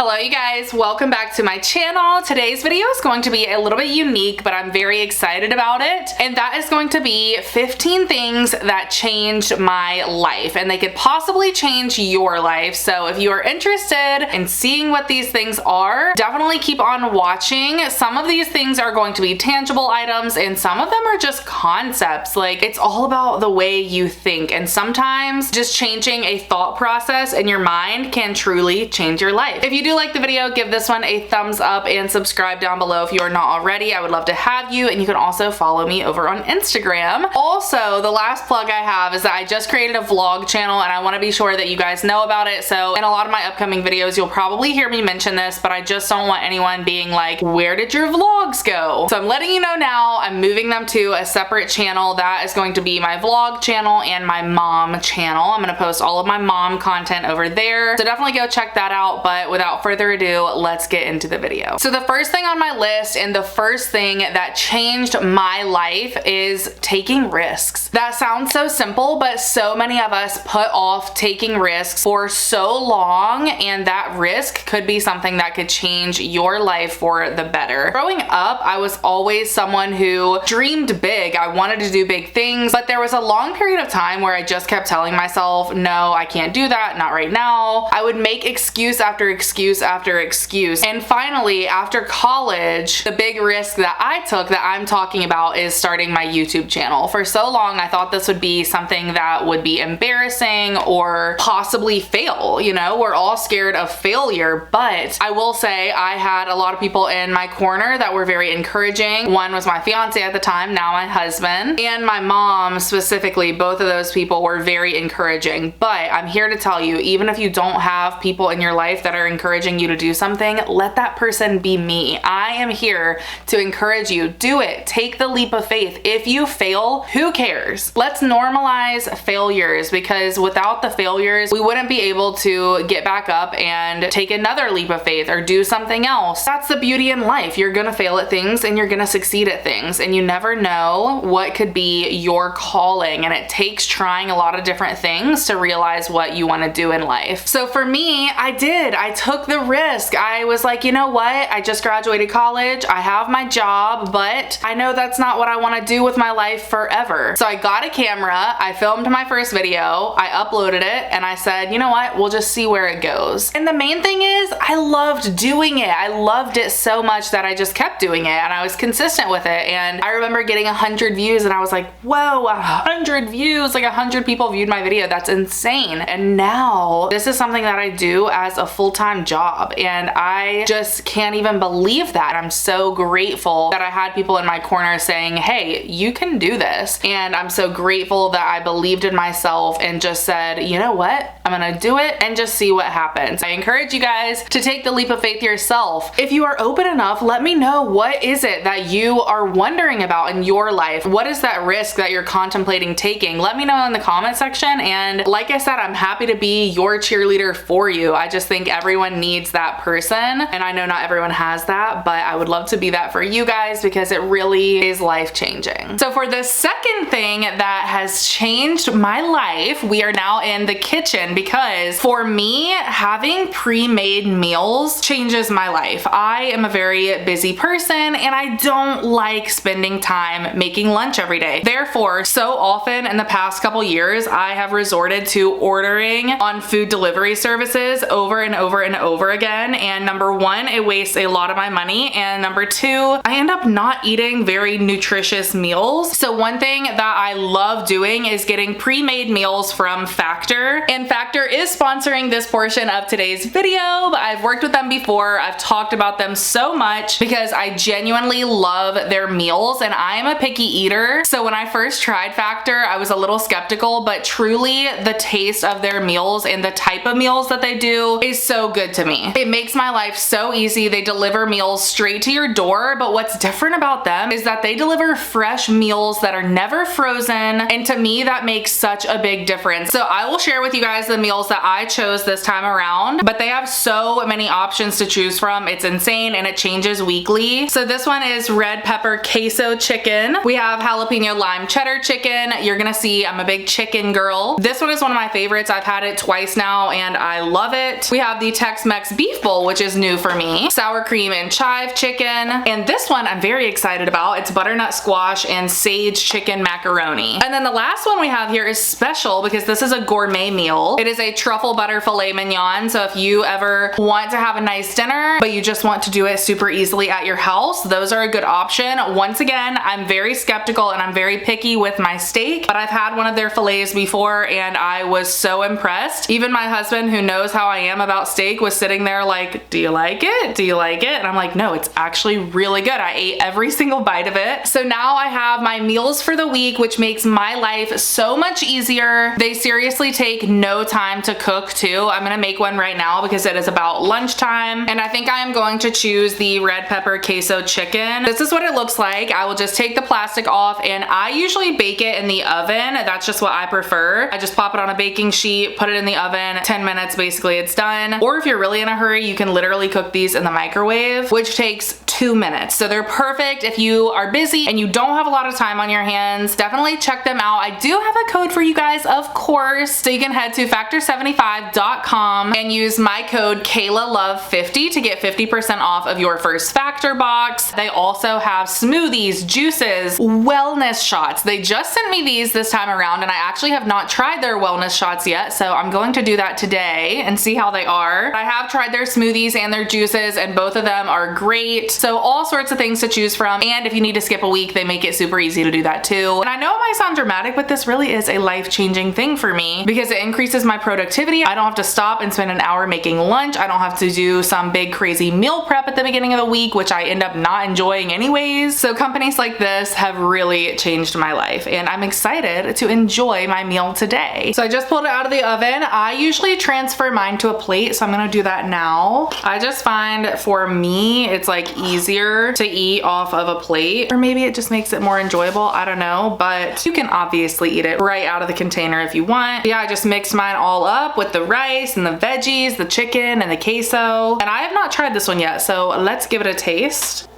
Hello you guys, welcome back to my channel. Today's video is going to be a little bit unique, but I'm very excited about it. And that is going to be 15 things that changed my life, and they could possibly change your life. So if you are interested in seeing what these things are, definitely keep on watching. Some of these things are going to be tangible items and some of them are just concepts. Like, it's all about the way you think, and sometimes just changing a thought process in your mind can truly change your life. If you do like the video, give this one a thumbs up and subscribe down below if you are not already. I would love to have you, and you can also follow me over on Instagram. Also, the last plug I have is that I just created a vlog channel and I want to be sure that you guys know about it. So in a lot of my upcoming videos, you'll probably hear me mention this, but I just don't want anyone being like, where did your vlogs go? So I'm letting you know now, I'm moving them to a separate channel. That is going to be my vlog channel and my mom channel. I'm going to post all of my mom content over there. So definitely go check that out. But without further ado, let's get into the video. So the first thing on my list and the first thing that changed my life is taking risks. That sounds so simple, but so many of us put off taking risks for so long, and that risk could be something that could change your life for the better. Growing up, I was always someone who dreamed big. I wanted to do big things, but there was a long period of time where I just kept telling myself, no, I can't do that, not right now. I would make excuse after excuse after excuse. And finally, after college, the big risk that I took that I'm talking about is starting my YouTube channel. For so long, I thought this would be something that would be embarrassing or possibly fail. You know, we're all scared of failure, but I will say I had a lot of people in my corner that were very encouraging. One was my fiance at the time, now my husband, and my mom specifically. Both of those people were very encouraging. But I'm here to tell you, even if you don't have people in your life that are encouraging you to do something, let that person be me. I am here to encourage you. Do it. Take the leap of faith. If you fail, who cares? Let's normalize failures, because without the failures, we wouldn't be able to get back up and take another leap of faith or do something else. That's the beauty in life. You're gonna fail at things and you're gonna succeed at things, and you never know what could be your calling, and it takes trying a lot of different things to realize what you want to do in life. So for me, I took the risk. I was like, you know what? I just graduated college. I have my job, but I know that's not what I want to do with my life forever. So I got a camera, I filmed my first video, I uploaded it, and I said, you know what? We'll just see where it goes. And the main thing is, I loved doing it. I loved it so much that I just kept doing it, and I was consistent with it. And I remember getting 100 views and I was like, whoa, 100 views, like 100 people viewed my video. That's insane. And now this is something that I do as a full-time job, and I just can't even believe that. I'm so grateful that I had people in my corner saying, hey, you can do this. And I'm so grateful that I believed in myself and just said, you know what? I'm gonna do it and just see what happens. I encourage you guys to take the leap of faith yourself. If you are open enough, let me know, what is it that you are wondering about in your life? What is that risk that you're contemplating taking? Let me know in the comment section. And like I said, I'm happy to be your cheerleader for you. I just think everyone needs that person, and I know not everyone has that, but I would love to be that for you guys because it really is life-changing. So for the second thing that has changed my life, we are now in the kitchen, because for me, having pre-made meals changes my life. I am a very busy person and I don't like spending time making lunch every day. Therefore, so often in the past couple years, I have resorted to ordering on food delivery services over and over and over again. And number one, it wastes a lot of my money. And number two, I end up not eating very nutritious meals. So one thing that I love doing is getting pre-made meals from Factor. And Factor is sponsoring this portion of today's video, but I've worked with them before. I've talked about them so much because I genuinely love their meals, and I am a picky eater. So when I first tried Factor, I was a little skeptical, but truly the taste of their meals and the type of meals that they do is so good to me. It makes my life so easy. They deliver meals straight to your door, but what's different about them is that they deliver fresh meals that are never frozen, and to me that makes such a big difference. So I will share with you guys the meals that I chose this time around, but they have so many options to choose from. It's insane, and it changes weekly. So this one is red pepper queso chicken. We have jalapeno lime cheddar chicken. You're gonna see I'm a big chicken girl. This one is one of my favorites. I've had it twice now and I love it. We have the Tex-Mex Tex-Mex beef bowl, which is new for me. Sour cream and chive chicken. And this one I'm very excited about. It's butternut squash and sage chicken macaroni. And then the last one we have here is special because this is a gourmet meal. It is a truffle butter filet mignon. So if you ever want to have a nice dinner, but you just want to do it super easily at your house, those are a good option. Once again, I'm very skeptical and I'm very picky with my steak, but I've had one of their fillets before and I was so impressed. Even my husband, who knows how I am about steak, was sitting there like, do you like it? Do you like it? And I'm like, no, it's actually really good. I ate every single bite of it. So now I have my meals for the week, which makes my life so much easier. They seriously take no time to cook too. I'm gonna make one right now because it is about lunchtime. And I think I am going to choose the red pepper queso chicken. This is what it looks like. I will just take the plastic off and I usually bake it in the oven. That's just what I prefer. I just pop it on a baking sheet, put it in the oven, 10 minutes, basically it's done. Or if you're really in a hurry, you can literally cook these in the microwave, which takes 2 minutes. So they're perfect if you are busy and you don't have a lot of time on your hands. Definitely check them out. I do have a code for you guys, of course. So you can head to factor75.com and use my code KaylaLove50 to get 50% off of your first Factor box. They also have smoothies, juices, wellness shots. They just sent me these this time around and I actually have not tried their wellness shots yet. So I'm going to do that today and see how they are. I have tried their smoothies and their juices and both of them are great. So all sorts of things to choose from. And if you need to skip a week, they make it super easy to do that too. And I know it might sound dramatic, but this really is a life-changing thing for me because it increases my productivity. I don't have to stop and spend an hour making lunch. I don't have to do some big crazy meal prep at the beginning of the week, which I end up not enjoying anyways. So companies like this have really changed my life and I'm excited to enjoy my meal today. So I just pulled it out of the oven. I usually transfer mine to a plate, so I'm gonna do that now. I just find for me, it's like easier to eat off of a plate, or maybe it just makes it more enjoyable. I don't know, but you can obviously eat it right out of the container if you want. Yeah, I just mixed mine all up with the rice and the veggies, the chicken and the queso. And I have not tried this one yet, so let's give it a taste.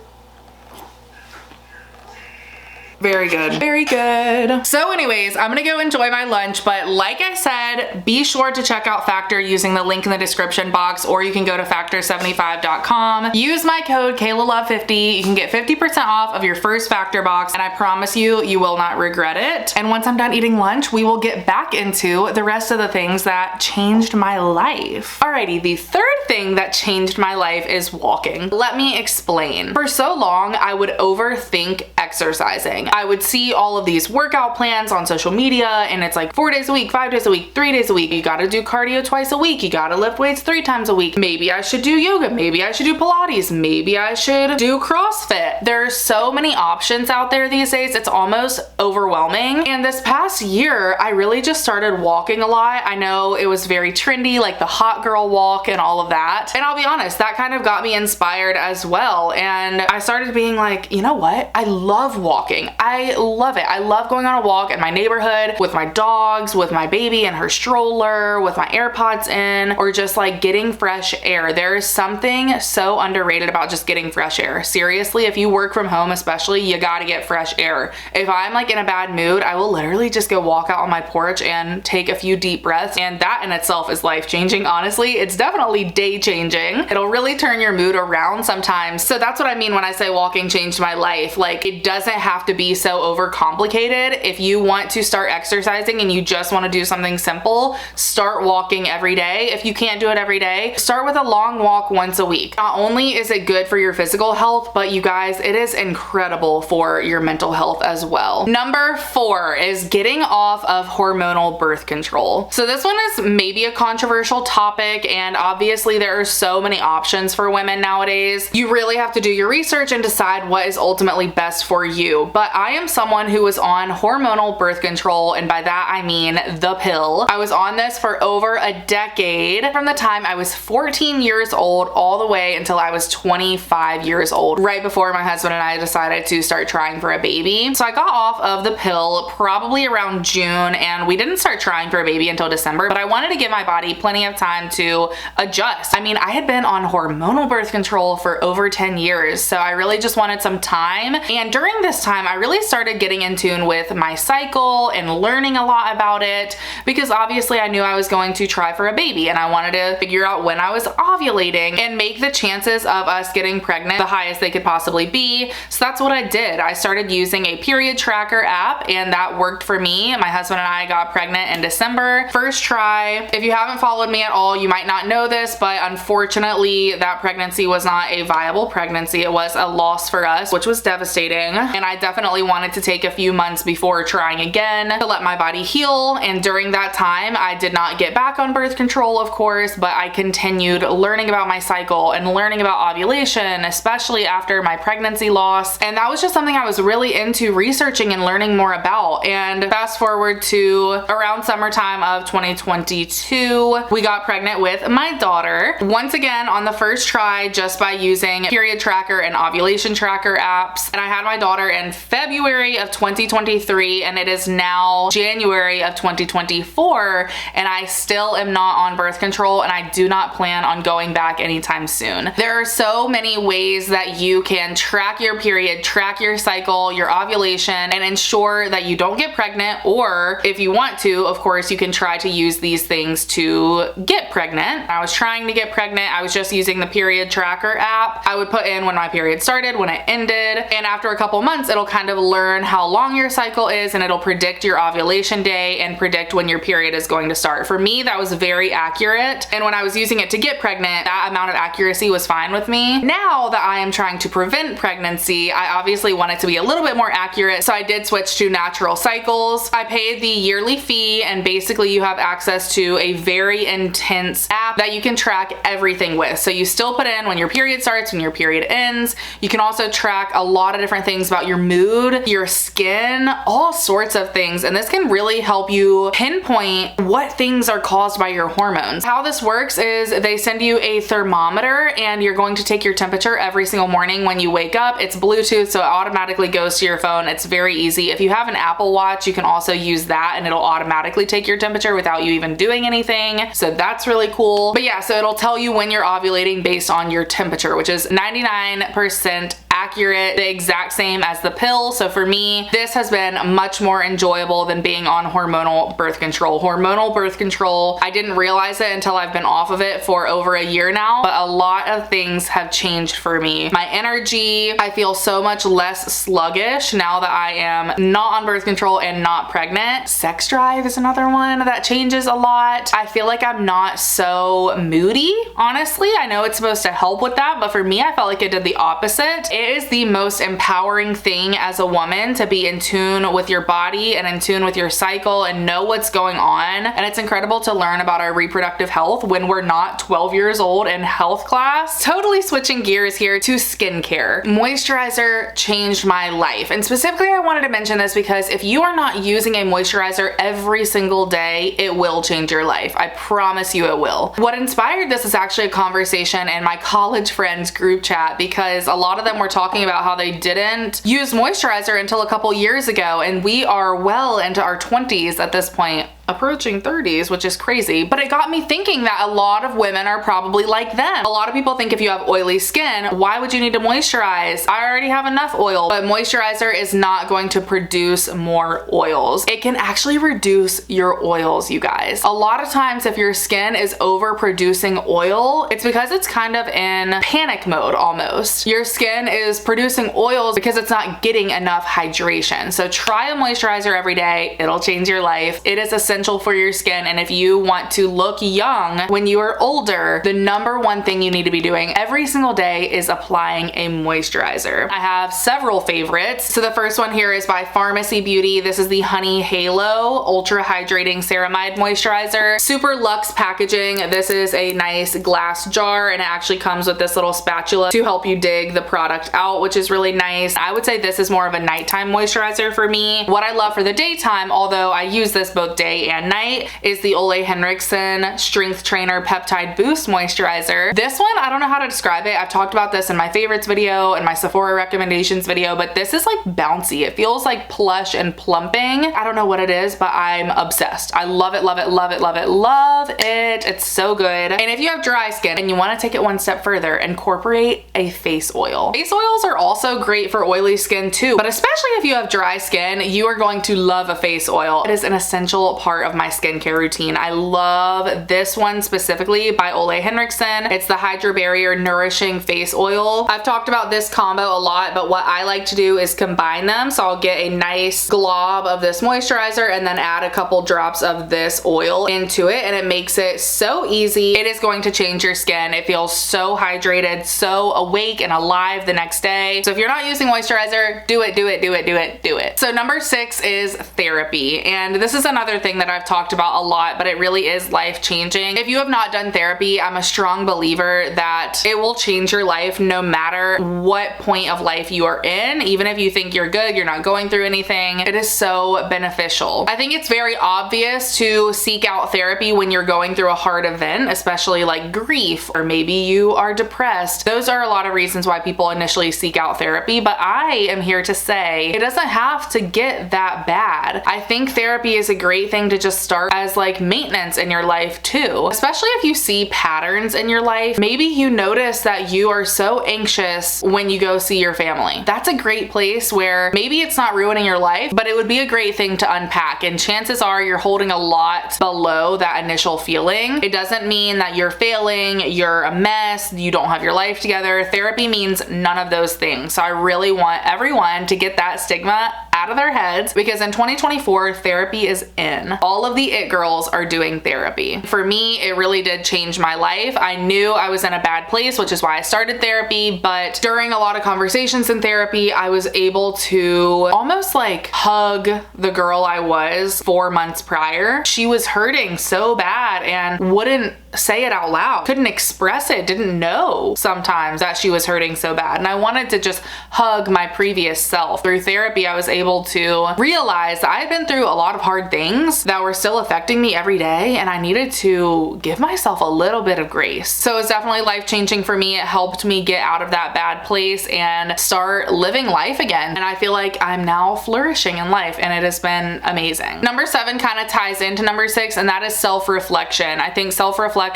Very good. Very good. So anyways, I'm gonna go enjoy my lunch, but like I said, be sure to check out Factor using the link in the description box, or you can go to factor75.com. Use my code KaylaLove50. You can get 50% off of your first Factor box, and I promise you, you will not regret it. And once I'm done eating lunch, we will get back into the rest of the things that changed my life. Alrighty, the third thing that changed my life is walking. Let me explain. For so long, I would overthink exercising. I would see all of these workout plans on social media and it's like 4 days a week, 5 days a week, 3 days a week. You gotta do cardio twice a week. You gotta lift weights 3 times a week. Maybe I should do yoga. Maybe I should do Pilates. Maybe I should do CrossFit. There are so many options out there these days. It's almost overwhelming. And this past year, I really just started walking a lot. I know it was very trendy, like the hot girl walk and all of that. And I'll be honest, that kind of got me inspired as well. And I started being like, you know what? I love walking. I love it. I love going on a walk in my neighborhood with my dogs, with my baby and her stroller, with my AirPods in, or just like getting fresh air. There is something so underrated about just getting fresh air. Seriously, if you work from home especially, you gotta get fresh air. If I'm like in a bad mood, I will literally just go walk out on my porch and take a few deep breaths, and that in itself is life-changing. Honestly, it's definitely day-changing. It'll really turn your mood around sometimes. So that's what I mean when I say walking changed my life. Like, it doesn't have to be so overcomplicated. If you want to start exercising and you just want to do something simple, start walking every day. If you can't do it every day, start with a long walk once a week. Not only is it good for your physical health, but you guys, it is incredible for your mental health as well. Number 4 is getting off of hormonal birth control. So this one is maybe a controversial topic, and obviously there are so many options for women nowadays. You really have to do your research and decide what is ultimately best for you. But I am someone who was on hormonal birth control, and by that I mean the pill. I was on this for over a decade, from the time I was 14 years old all the way until I was 25 years old, right before my husband and I decided to start trying for a baby. So I got off of the pill probably around June, and we didn't start trying for a baby until December, but I wanted to give my body plenty of time to adjust. I mean, I had been on hormonal birth control for over 10 years, so I really just wanted some time. And during this time, I really really started getting in tune with my cycle and learning a lot about it, because obviously I knew I was going to try for a baby and I wanted to figure out when I was ovulating and make the chances of us getting pregnant the highest they could possibly be. So that's what I did. I started using a period tracker app, and that worked for me. My husband and I got pregnant in December. First try. If you haven't followed me at all, you might not know this, but unfortunately that pregnancy was not a viable pregnancy. It was a loss for us, which was devastating. And I definitely wanted to take a few months before trying again to let my body heal. And during that time, I did not get back on birth control, of course, but I continued learning about my cycle and learning about ovulation, especially after my pregnancy loss. And that was just something I was really into researching and learning more about. And fast forward to around summertime of 2022, we got pregnant with my daughter. Once again, on the first try, just by using period tracker and ovulation tracker apps. And I had my daughter in February of 2023, and it is now January of 2024, and I still am not on birth control, and I do not plan on going back anytime soon. There are so many ways that you can track your period, track your cycle, your ovulation, and ensure that you don't get pregnant, or if you want to, of course, you can try to use these things to get pregnant. I was trying to get pregnant. I was just using the period tracker app. I would put in when my period started, when it ended, and after a couple months, it'll kind of learn how long your cycle is, and it'll predict your ovulation day and predict when your period is going to start. For me, that was very accurate, and when I was using it to get pregnant, that amount of accuracy was fine with me. Now that I am trying to prevent pregnancy, I obviously want it to be a little bit more accurate, so I did switch to natural cycles. I paid the yearly fee, and basically you have access to a very intense app that you can track everything with. So you still put in when your period starts, when your period ends. You can also track a lot of different things about your mood, your skin, all sorts of things, and this can really help you pinpoint what things are caused by your hormones. How this works is they send you a thermometer, and you're going to take your temperature every single morning when you wake up. It's Bluetooth, so it automatically goes to your phone. It's very easy. If you have an Apple Watch, you can also use that, and it'll automatically take your temperature without you even doing anything. So that's really cool. But yeah, so it'll tell you when you're ovulating based on your temperature, which is 99% accurate, the exact same as the pill. So for me, this has been much more enjoyable than being on hormonal birth control. Hormonal birth control, I didn't realize it until I've been off of it for over a year now, but a lot of things have changed for me. My energy, I feel so much less sluggish now that I am not on birth control and not pregnant. Sex drive is another one that changes a lot. I feel like I'm not so moody, honestly. I know it's supposed to help with that, but for me, I felt like it did the opposite. It is the most empowering thing as a woman to be in tune with your body and in tune with your cycle and know what's going on. And it's incredible to learn about our reproductive health when we're not 12 years old in health class. Totally switching gears here to skincare. Moisturizer changed my life. And specifically, I wanted to mention this because if you are not using a moisturizer every single day, it will change your life. I promise you it will. What inspired this is actually a conversation in my college friends group chat, because a lot of them were talking about how they didn't use moisturizer until a couple years ago, and we are well into our 20s at this point, approaching 30s, which is crazy. But it got me thinking that a lot of women are probably like them. A lot of people think if you have oily skin, why would you need to moisturize? I already have enough oil. But moisturizer is not going to produce more oils. It can actually reduce your oils, you guys. A lot of times if your skin is overproducing oil, it's because it's kind of in panic mode almost. Your skin is producing oils because it's not getting enough hydration. So try a moisturizer every day. It'll change your life. It is essential for your skin, and if you want to look young when you are older, the number one thing you need to be doing every single day is applying a moisturizer. I have several favorites. So the first one here is by Pharmacy Beauty. This is the Honey Halo Ultra Hydrating Ceramide Moisturizer. Super luxe packaging. This is a nice glass jar, and it actually comes with this little spatula to help you dig the product out, which is really nice. I would say this is more of a nighttime moisturizer for me. What I love for the daytime, although I use this both day day and night is the Ole Henriksen Strength Trainer Peptide Boost Moisturizer. This one, I don't know how to describe it. I've talked about this in my favorites video and my Sephora recommendations video, but this is like bouncy. It feels like plush and plumping. I don't know what it is, but I'm obsessed. I love it, love it, love it, love it, love it. It's so good. And if you have dry skin and you want to take it one step further, incorporate a face oil. Face oils are also great for oily skin too, but especially if you have dry skin, you are going to love a face oil. It is an essential part of my skincare routine. I love this one specifically by Ole Henriksen. It's the Hydro Barrier Nourishing Face Oil. I've talked about this combo a lot, but what I like to do is combine them. So I'll get a nice glob of this moisturizer and then add a couple drops of this oil into it, and it makes it so easy. It is going to change your skin. It feels so hydrated, so awake and alive the next day. So if you're not using moisturizer, do it, do it, do it, do it, do it. So number 6 is therapy. And this is another thing that I've talked about a lot, but it really is life-changing. If you have not done therapy, I'm a strong believer that it will change your life no matter what point of life you are in. Even if you think you're good, you're not going through anything, it is so beneficial. I think it's very obvious to seek out therapy when you're going through a hard event, especially like grief, or maybe you are depressed. Those are a lot of reasons why people initially seek out therapy, but I am here to say it doesn't have to get that bad. I think therapy is a great thing to just start as like maintenance in your life too, especially if you see patterns in your life. Maybe you notice that you are so anxious when you go see your family. That's a great place where maybe it's not ruining your life, but it would be a great thing to unpack, and chances are you're holding a lot below that initial feeling. It doesn't mean that you're failing, you're a mess, you don't have your life together. Therapy means none of those things. So I really want everyone to get that stigma out of their heads, because in 2024, therapy is in. All of the it girls are doing therapy. For me, it really did change my life. I knew I was in a bad place, which is why I started therapy, but during a lot of conversations in therapy, I was able to almost like hug the girl I was 4 months prior. She was hurting so bad and wouldn't say it out loud, couldn't express it, didn't know sometimes that she was hurting so bad. And I wanted to just hug my previous self. Through therapy, I was able to realize that I had been through a lot of hard things that were still affecting me every day, and I needed to give myself a little bit of grace. So it's definitely life-changing for me. It helped me get out of that bad place and start living life again. And I feel like I'm now flourishing in life, and it has been amazing. Number 7 kind of ties into number 6, and that is self-reflection. I think self-reflection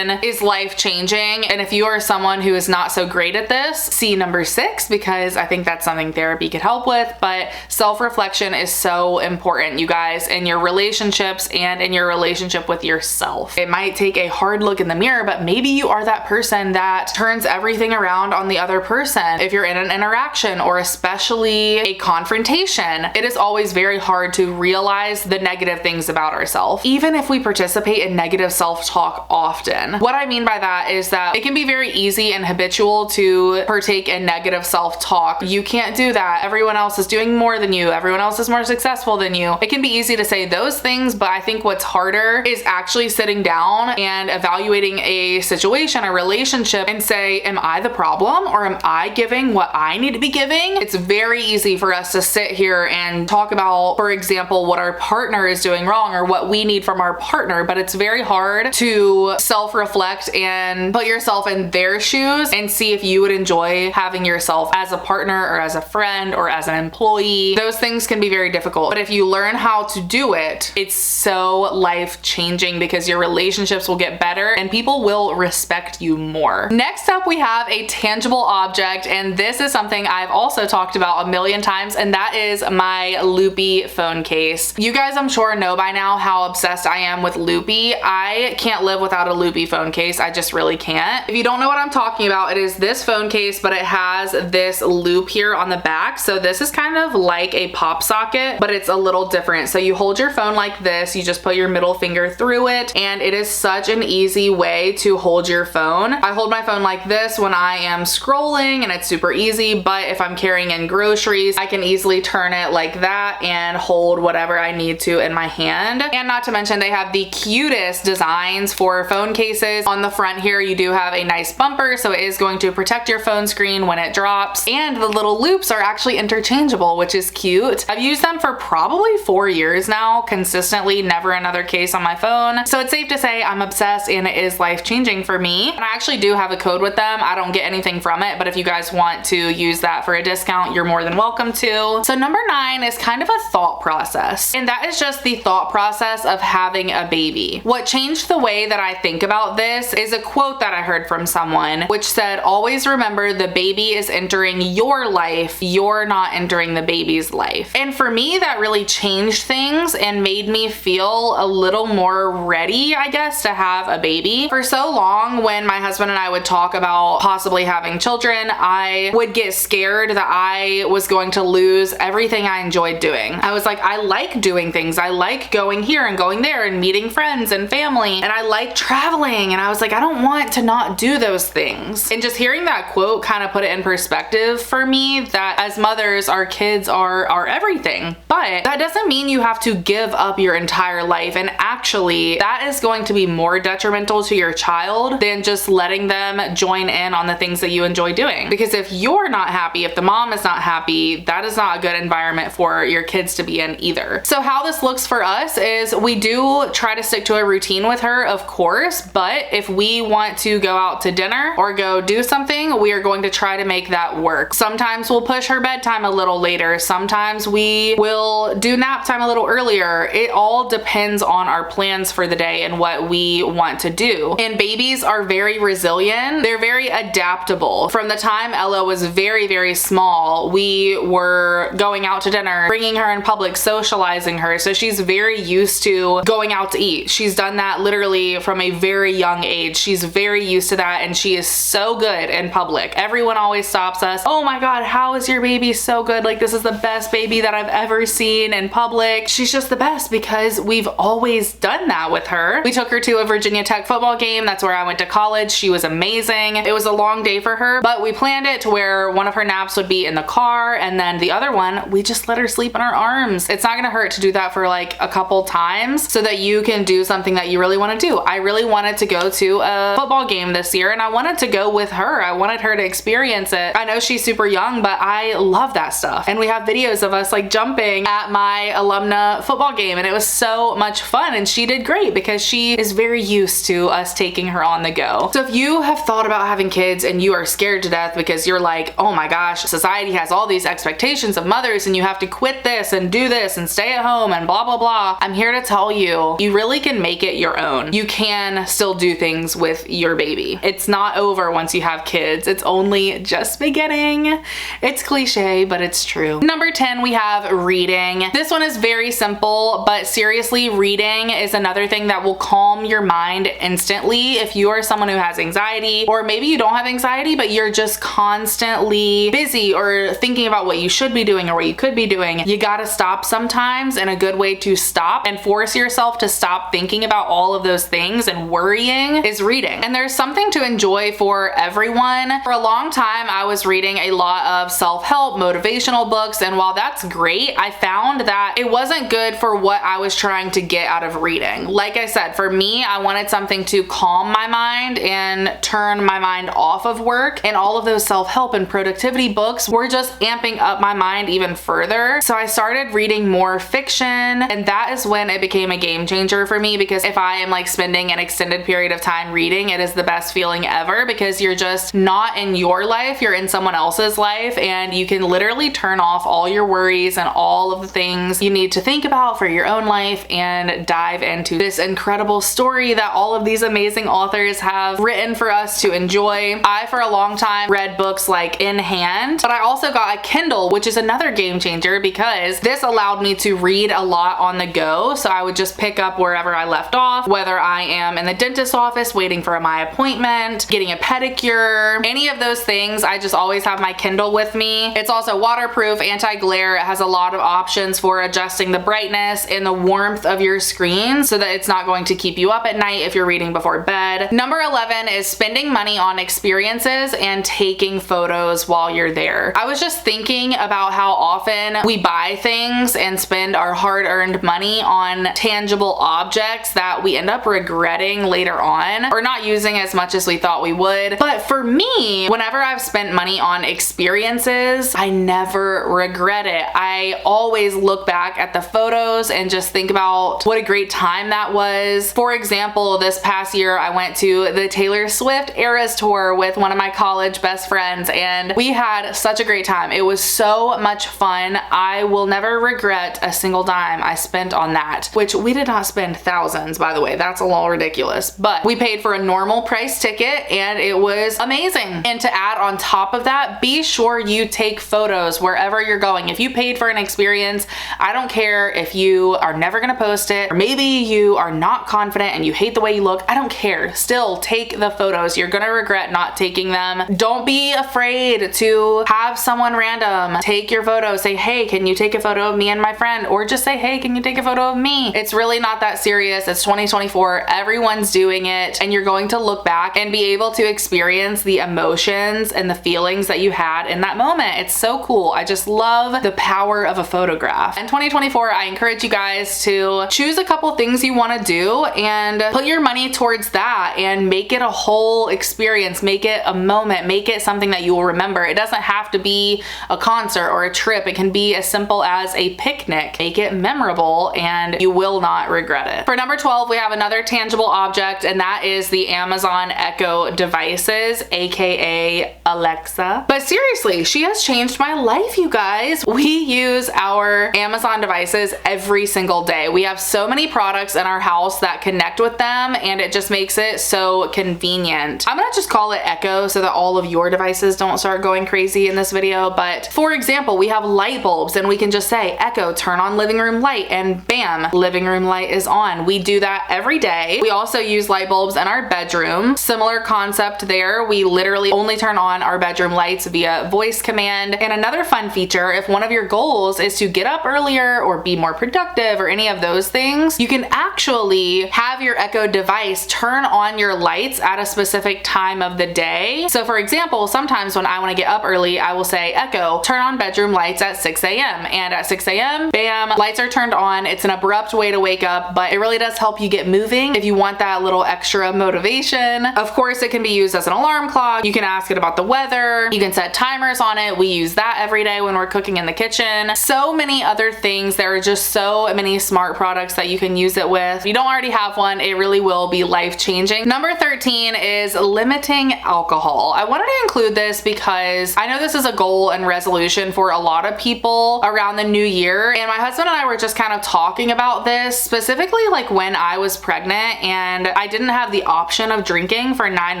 is life-changing, and if you are someone who is not so great at this, see number 6, because I think that's something therapy could help with. But self-reflection is so important, you guys, in your relationships and in your relationship with yourself. It might take a hard look in the mirror, but maybe you are that person that turns everything around on the other person. If you're in an interaction, or especially a confrontation, it is always very hard to realize the negative things about ourselves, even if we participate in negative self-talk often. What I mean by that is that it can be very easy and habitual to partake in negative self-talk. You can't do that. Everyone else is doing more than you. Everyone else is more successful than you. It can be easy to say those things, but I think what's harder is actually sitting down and evaluating a situation, a relationship, and say, am I the problem, or am I giving what I need to be giving? It's very easy for us to sit here and talk about, for example, what our partner is doing wrong or what we need from our partner, but it's very hard to self-reflect and put yourself in their shoes and see if you would enjoy having yourself as a partner or as a friend or as an employee. Those things can be very difficult, but if you learn how to do it, it's so life-changing, because your relationships will get better and people will respect you more. Next up, we have a tangible object, and this is something I've also talked about a million times, and that is my Loopy phone case. You guys, I'm sure, know by now how obsessed I am with Loopy. I can't live without a Loopy phone case. I just really can't. If you don't know what I'm talking about, it is this phone case, but it has this loop here on the back. So this is kind of like a pop socket, but it's a little different. So you hold your phone like this, you just put your middle finger through it, and it is such an easy way to hold your phone. I hold my phone like this when I am scrolling, and it's super easy, but if I'm carrying in groceries, I can easily turn it like that and hold whatever I need to in my hand. And not to mention, they have the cutest designs for phone cases. On the front here, you do have a nice bumper, so it is going to protect your phone screen when it drops, and the little loops are actually interchangeable, which is cute. cute. I've used them for probably 4 years now, consistently, never another case on my phone. So it's safe to say I'm obsessed and it is life-changing for me. And I actually do have a code with them. I don't get anything from it, but if you guys want to use that for a discount, you're more than welcome to. So number 9 is kind of a thought process. And that is just the thought process of having a baby. What changed the way that I think about this is a quote that I heard from someone, which said, always remember the baby is entering your life. You're not entering the baby's life. And for me, that really changed things and made me feel a little more ready, I guess, to have a baby. For so long, when my husband and I would talk about possibly having children, I would get scared that I was going to lose everything I enjoyed doing. I was like, I like doing things. I like going here and going there and meeting friends and family, and I like traveling. And I was like, I don't want to not do those things. And just hearing that quote kind of put it in perspective for me that as mothers, our kids are everything. But that doesn't mean you have to give up your entire life. And actually, that is going to be more detrimental to your child than just letting them join in on the things that you enjoy doing. Because if you're not happy, if the mom is not happy, that is not a good environment for your kids to be in either. So how this looks for us is we do try to stick to a routine with her, of course, but if we want to go out to dinner or go do something, we are going to try to make that work. Sometimes we'll push her bedtime a little later. Sometimes we will do nap time a little earlier. It all depends on our plans for the day and what we want to do. And babies are very resilient. They're very adaptable. From the time Ella was very, very small, we were going out to dinner, bringing her in public, socializing her. So she's very used to going out to eat. She's done that literally from a very young age. She's very used to that, and she is so good in public. Everyone always stops us. Oh my God, how is your baby so good? Like, this is the best baby that I've ever seen in public. She's just the best because we've always done that with her. We took her to a Virginia Tech football game. That's where I went to college. She was amazing. It was a long day for her, but we planned it to where one of her naps would be in the car, and then the other one, we just let her sleep in our arms. It's not gonna hurt to do that for like a couple times so that you can do something that you really want to do. I really wanted to go to a football game this year, and I wanted to go with her. I wanted her to experience it. I know she's super young, but I love that stuff. And we have videos of us like jumping at my alumna football game, and it was so much fun, and she did great because she is very used to us taking her on the go. So if you have thought about having kids and you are scared to death because you're like, oh my gosh, society has all these expectations of mothers and you have to quit this and do this and stay at home and blah, blah, blah. I'm here to tell you, you really can make it your own. You can still do things with your baby. It's not over once you have kids. It's only just beginning. It's cliche, but it's true. Number 10, we have reading. This one is very simple, but seriously, reading is another thing that will calm your mind instantly. If you are someone who has anxiety, or maybe you don't have anxiety, but you're just constantly busy or thinking about what you should be doing or what you could be doing, you gotta stop sometimes, and a good way to stop and force yourself to stop thinking about all of those things and worrying is reading. And there's something to enjoy for everyone. For a long time, I was reading a lot of self-help, motivational books, and while that's great, I found that it wasn't good for what I was trying to get out of reading. Like I said, for me, I wanted something to calm my mind and turn my mind off of work, and all of those self-help and productivity books were just amping up my mind even further. So I started reading more fiction, and that is when it became a game changer for me, because if I am like spending an extended period of time reading, it is the best feeling ever because you're just not in your life, you're in someone else's life, and you can literally turn off all your worries and all of the things you need to think about for your own life and dive into this incredible story that all of these amazing authors have written for us to enjoy. I, for a long time, read books like in hand, but I also got a Kindle, which is another game changer because this allowed me to read a lot on the go. So I would just pick up wherever I left off, whether I am in the dentist's office waiting for my appointment, getting a pedicure, any of those things. I just always have my Kindle with me. It's also waterproof, anti-glare. It has a lot of options for adjusting the brightness and the warmth of your screen so that it's not going to keep you up at night if you're reading before bed. Number 11 is spending money on experiences and taking photos while you're there. I was just thinking about how often we buy things and spend our hard-earned money on tangible objects that we end up regretting later on or not using as much as we thought we would. But for me, whenever I've spent money on experiences, I never regret it. I always look back at the photos and just think about what a great time that was. For example, this past year I went to the Taylor Swift Eras tour with one of my college best friends and we had such a great time. It was so much fun. I will never regret a single dime I spent on that, which we did not spend thousands, by the way. That's a little ridiculous, but we paid for a normal price ticket and it was amazing. And to add on top of that, be sure you take photos wherever you're going. If you paid for an experience, I don't care if you are never gonna post it, or maybe you are not confident and you hate the way you look, I don't care. Still take the photos. You're gonna regret not taking them. Don't be afraid to have someone random take your photo. Say, hey, can you take a photo of me and my friend? Or just say, hey, can you take a photo of me? It's really not that serious. It's 2024. Everyone's doing it and you're going to look back and be able to experience the emotions and the feelings that you had in that moment. It's so cool. I just love the power of a photograph. In 2024, I encourage you guys to choose a couple things you want to do and put your money towards that and make it a whole experience. Make it a moment. Make it something that you will remember. It doesn't have to be a concert or a trip. It can be as simple as a picnic. Make it memorable and you will not regret it. For number 12, we have another tangible object and that is the Amazon Echo devices, aka Alexa. But seriously, she has changed my life, you guys. We use our Amazon devices every single day. We have so many products in our house that connect with them and it just makes it so convenient. I'm gonna just call it Echo so that all of your devices don't start going crazy in this video. But for example, we have light bulbs and we can just say, Echo, turn on living room light, and bam, living room light is on. We do that every day. We also use light bulbs in our bedroom. Similar concept there. We literally only turn on our bedroom lights via voice command. And another fun feature, if one of your goals is to get up earlier or be more productive or any of those things, you can actually have your Echo device turn on your lights at a specific time of the day. So for example, sometimes when I want to get up early, I will say, Echo, turn on bedroom lights at 6 a.m. And at 6 a.m., bam, lights are turned on. It's an abrupt way to wake up, but it really does help you get moving if you want that little extra motivation. Of course, it can be used as an alarm clock. You can ask it about the weather. You can set timers on it. We use that every day when we're cooking in the kitchen. So many other things. There are just so many smart products that you can use it with. If you don't already have one, it really will be life-changing. Number 13 is limiting alcohol. I wanted to include this because I know this is a goal and resolution for a lot of people around the new year. And my husband and I were just kind of talking about this specifically like when I was pregnant and I didn't have the option of drinking for 9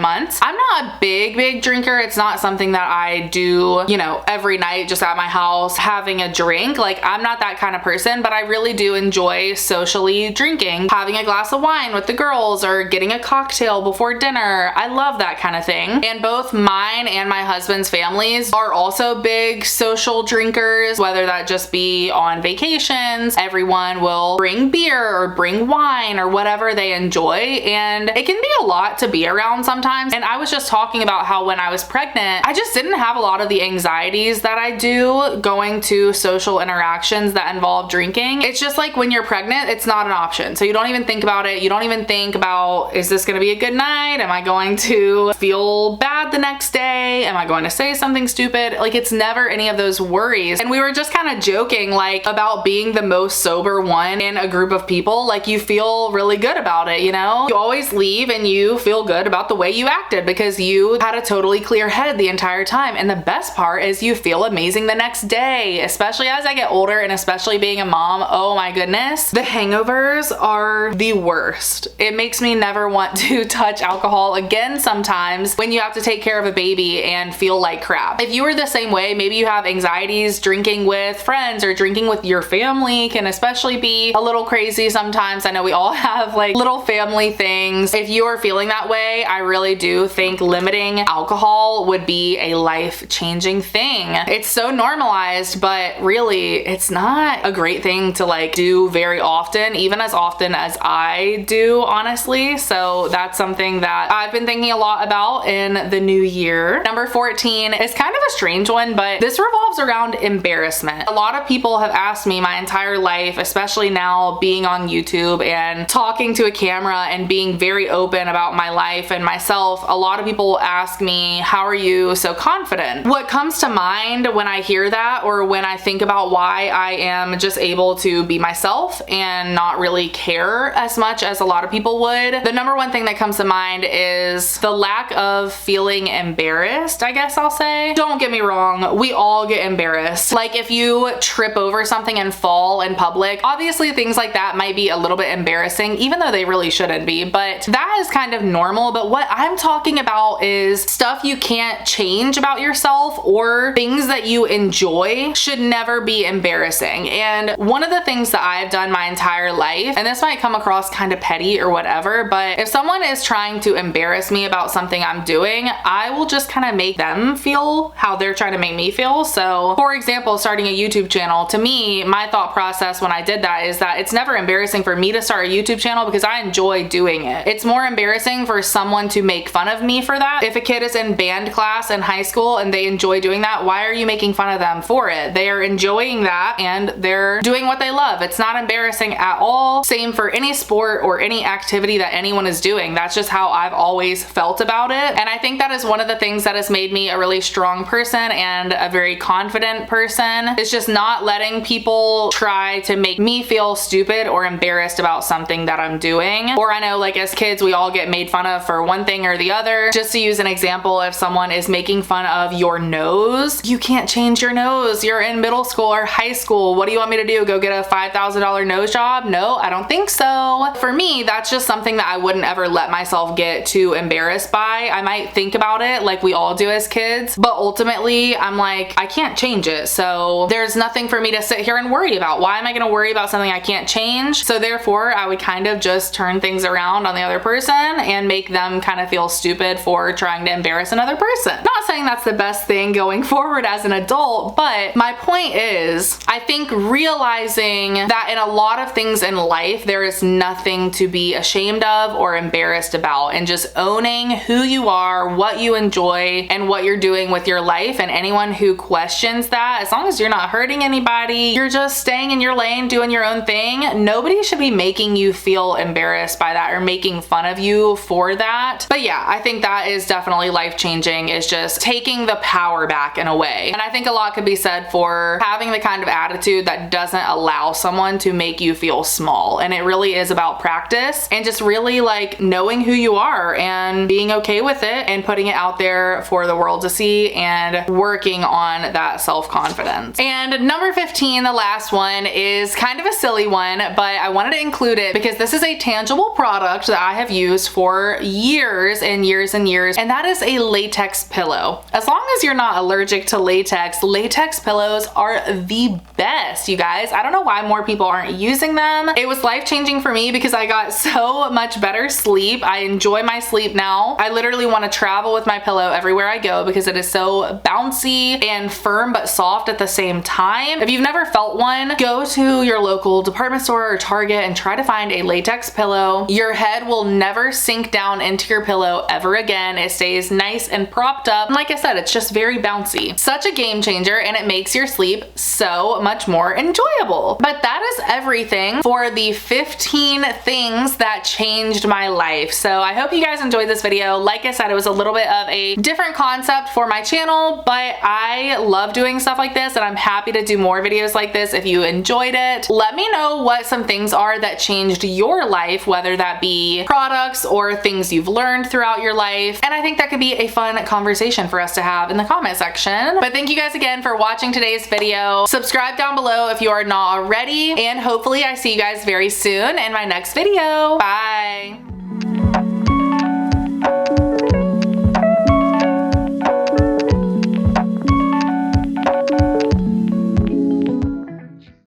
months. I'm not a big drinker. It's not something that I do, you know, every night just at my house having a drink. Like I'm not that kind of person, but I really do enjoy socially drinking, having a glass of wine with the girls or getting a cocktail before dinner. I love that kind of thing. And both mine and my husband's families are also big social drinkers, whether that just be on vacations. Everyone will bring beer or bring wine or whatever they enjoy. And it can be a lot to be around sometimes. And I was just talking about how when I was pregnant, I just didn't have a lot of the anxieties that I do going to social interactions that involve drinking. It's just like when you're pregnant, it's not an option. So you don't even think about it. You don't even think about, is this going to be a good night? Am I going to feel bad the next day? Am I going to say something stupid? Like it's never any of those worries. And we were just kind of joking like about being the most sober one in a group of people. Like you feel really good about it, you know? You always leave and you feel good about the way you acted because you had a totally clear head the entire time. And the best part is you feel amazing the next day, especially as I get older and especially being a mom. Oh my goodness. The hangovers are the worst. It makes me never want to touch alcohol again sometimes when you have to take care of a baby and feel like crap. If you were the same way, maybe you have anxieties, drinking with friends or drinking with your family can especially be a little crazy sometimes. I know we all have like little family things. If you are feeling that way, I really do think limiting alcohol would be a life-changing thing. It's so normalized, but really honestly, it's not a great thing to like do very often, even as often as I do, honestly. So that's something that I've been thinking a lot about in the new year. Number 14 is kind of a strange one, but this revolves around embarrassment. A lot of people have asked me my entire life, especially now being on YouTube and talking to a camera and being very open about my life and myself. A lot of people ask me, how are you so confident? What comes to mind when I hear that, or when I think about why I am just able to be myself and not really care as much as a lot of people would, the number one thing that comes to mind is the lack of feeling embarrassed, I guess I'll say. Don't get me wrong, we all get embarrassed. Like if you trip over something and fall in public, obviously things like that might be a little bit embarrassing, even though they really shouldn't be, but that is kind of normal. But what I'm talking about is stuff you can't change about yourself, or things that you enjoy should never be embarrassing. And one of the things that I've done my entire life, and this might come across kind of petty or whatever, but if someone is trying to embarrass me about something I'm doing, I will just kind of make them feel how they're trying to make me feel. So for example, starting a YouTube channel, to me, my thought process when I did that is that it's never embarrassing for me to start a YouTube channel because I enjoy doing it. It's more embarrassing for someone to make fun of me for that. If a kid is in band class in high school and they enjoy doing that, why are you making fun of them for it? They are enjoying that and they're doing what they love. It's not embarrassing at all. Same for any sport or any activity that anyone is doing. That's just how I've always felt about it. And I think that is one of the things that has made me a really strong person and a very confident person. It's just not letting people try to make me feel stupid or embarrassed about something that I'm doing. Or I know, like, as kids, we all get made fun of for one thing or the other. Just to use an example, if someone is making fun of your nose, you can't change your nose. You're in middle school or high school. What do you want me to do? Go get a $5,000 nose job? No, I don't think so. For me, that's just something that I wouldn't ever let myself get too embarrassed by. I might think about it like we all do as kids, but ultimately I'm like, I can't change it. So there's nothing for me to sit here and worry about. Why am I going to worry about something I can't change? So therefore, I would kind of just turn things around on the other person and make them kind of feel stupid for trying to embarrass another person. Not saying that's the best thing going forward as an adult, but my point is, I think realizing that in a lot of things in life, there is nothing to be ashamed of or embarrassed about, and just owning who you are, what you enjoy, and what you're doing with your life. And anyone who questions that, as long as you're not hurting anybody, you're just staying in your lane, doing your own thing, nobody should be making you feel embarrassed by that or making fun of you for that. But yeah, I think that is definitely life-changing, is just taking the power back in a way. And I think a lot could be said for having the kind of attitude that doesn't allow someone to make you feel small. And it really is about practice and just really like knowing who you are and being okay with it and putting it out there for the world to see and working on that self-confidence. And number 15, the last one, is kind of a silly one, but I wanted to include it because this is a tangible product that I have used for years and years and years, and that is a latex pillow. As long as you're not allergic to latex, latex pillows are the best, you guys. I don't know why more people aren't using them. It was life-changing for me because I got so much better sleep. I enjoy my sleep now. I literally want to travel with my pillow everywhere I go because it is so bouncy and firm but soft at the same time. If you've never felt one, go to your local department store or Target and try to find a latex pillow. Your head will never sink down into your pillow ever again. It stays nice and propped up. And like I said, it's just very bouncy. Such a game changer, and it makes your sleep so much more enjoyable. But that is everything for the 15 things that changed my life. So I hope you guys enjoyed this video. Like I said, it was a little bit of a different concept for my channel, but I love doing stuff like this and I'm happy to do more videos like this if you enjoyed it. Let me know what some things are that changed your life, whether that be products or things you've learned throughout your life. And I think that could be a fun conversation for us to have in the comment section. But thank you guys again for watching today's video. Subscribe down below if you are not already, and hopefully I see you guys very soon in my next video. Bye.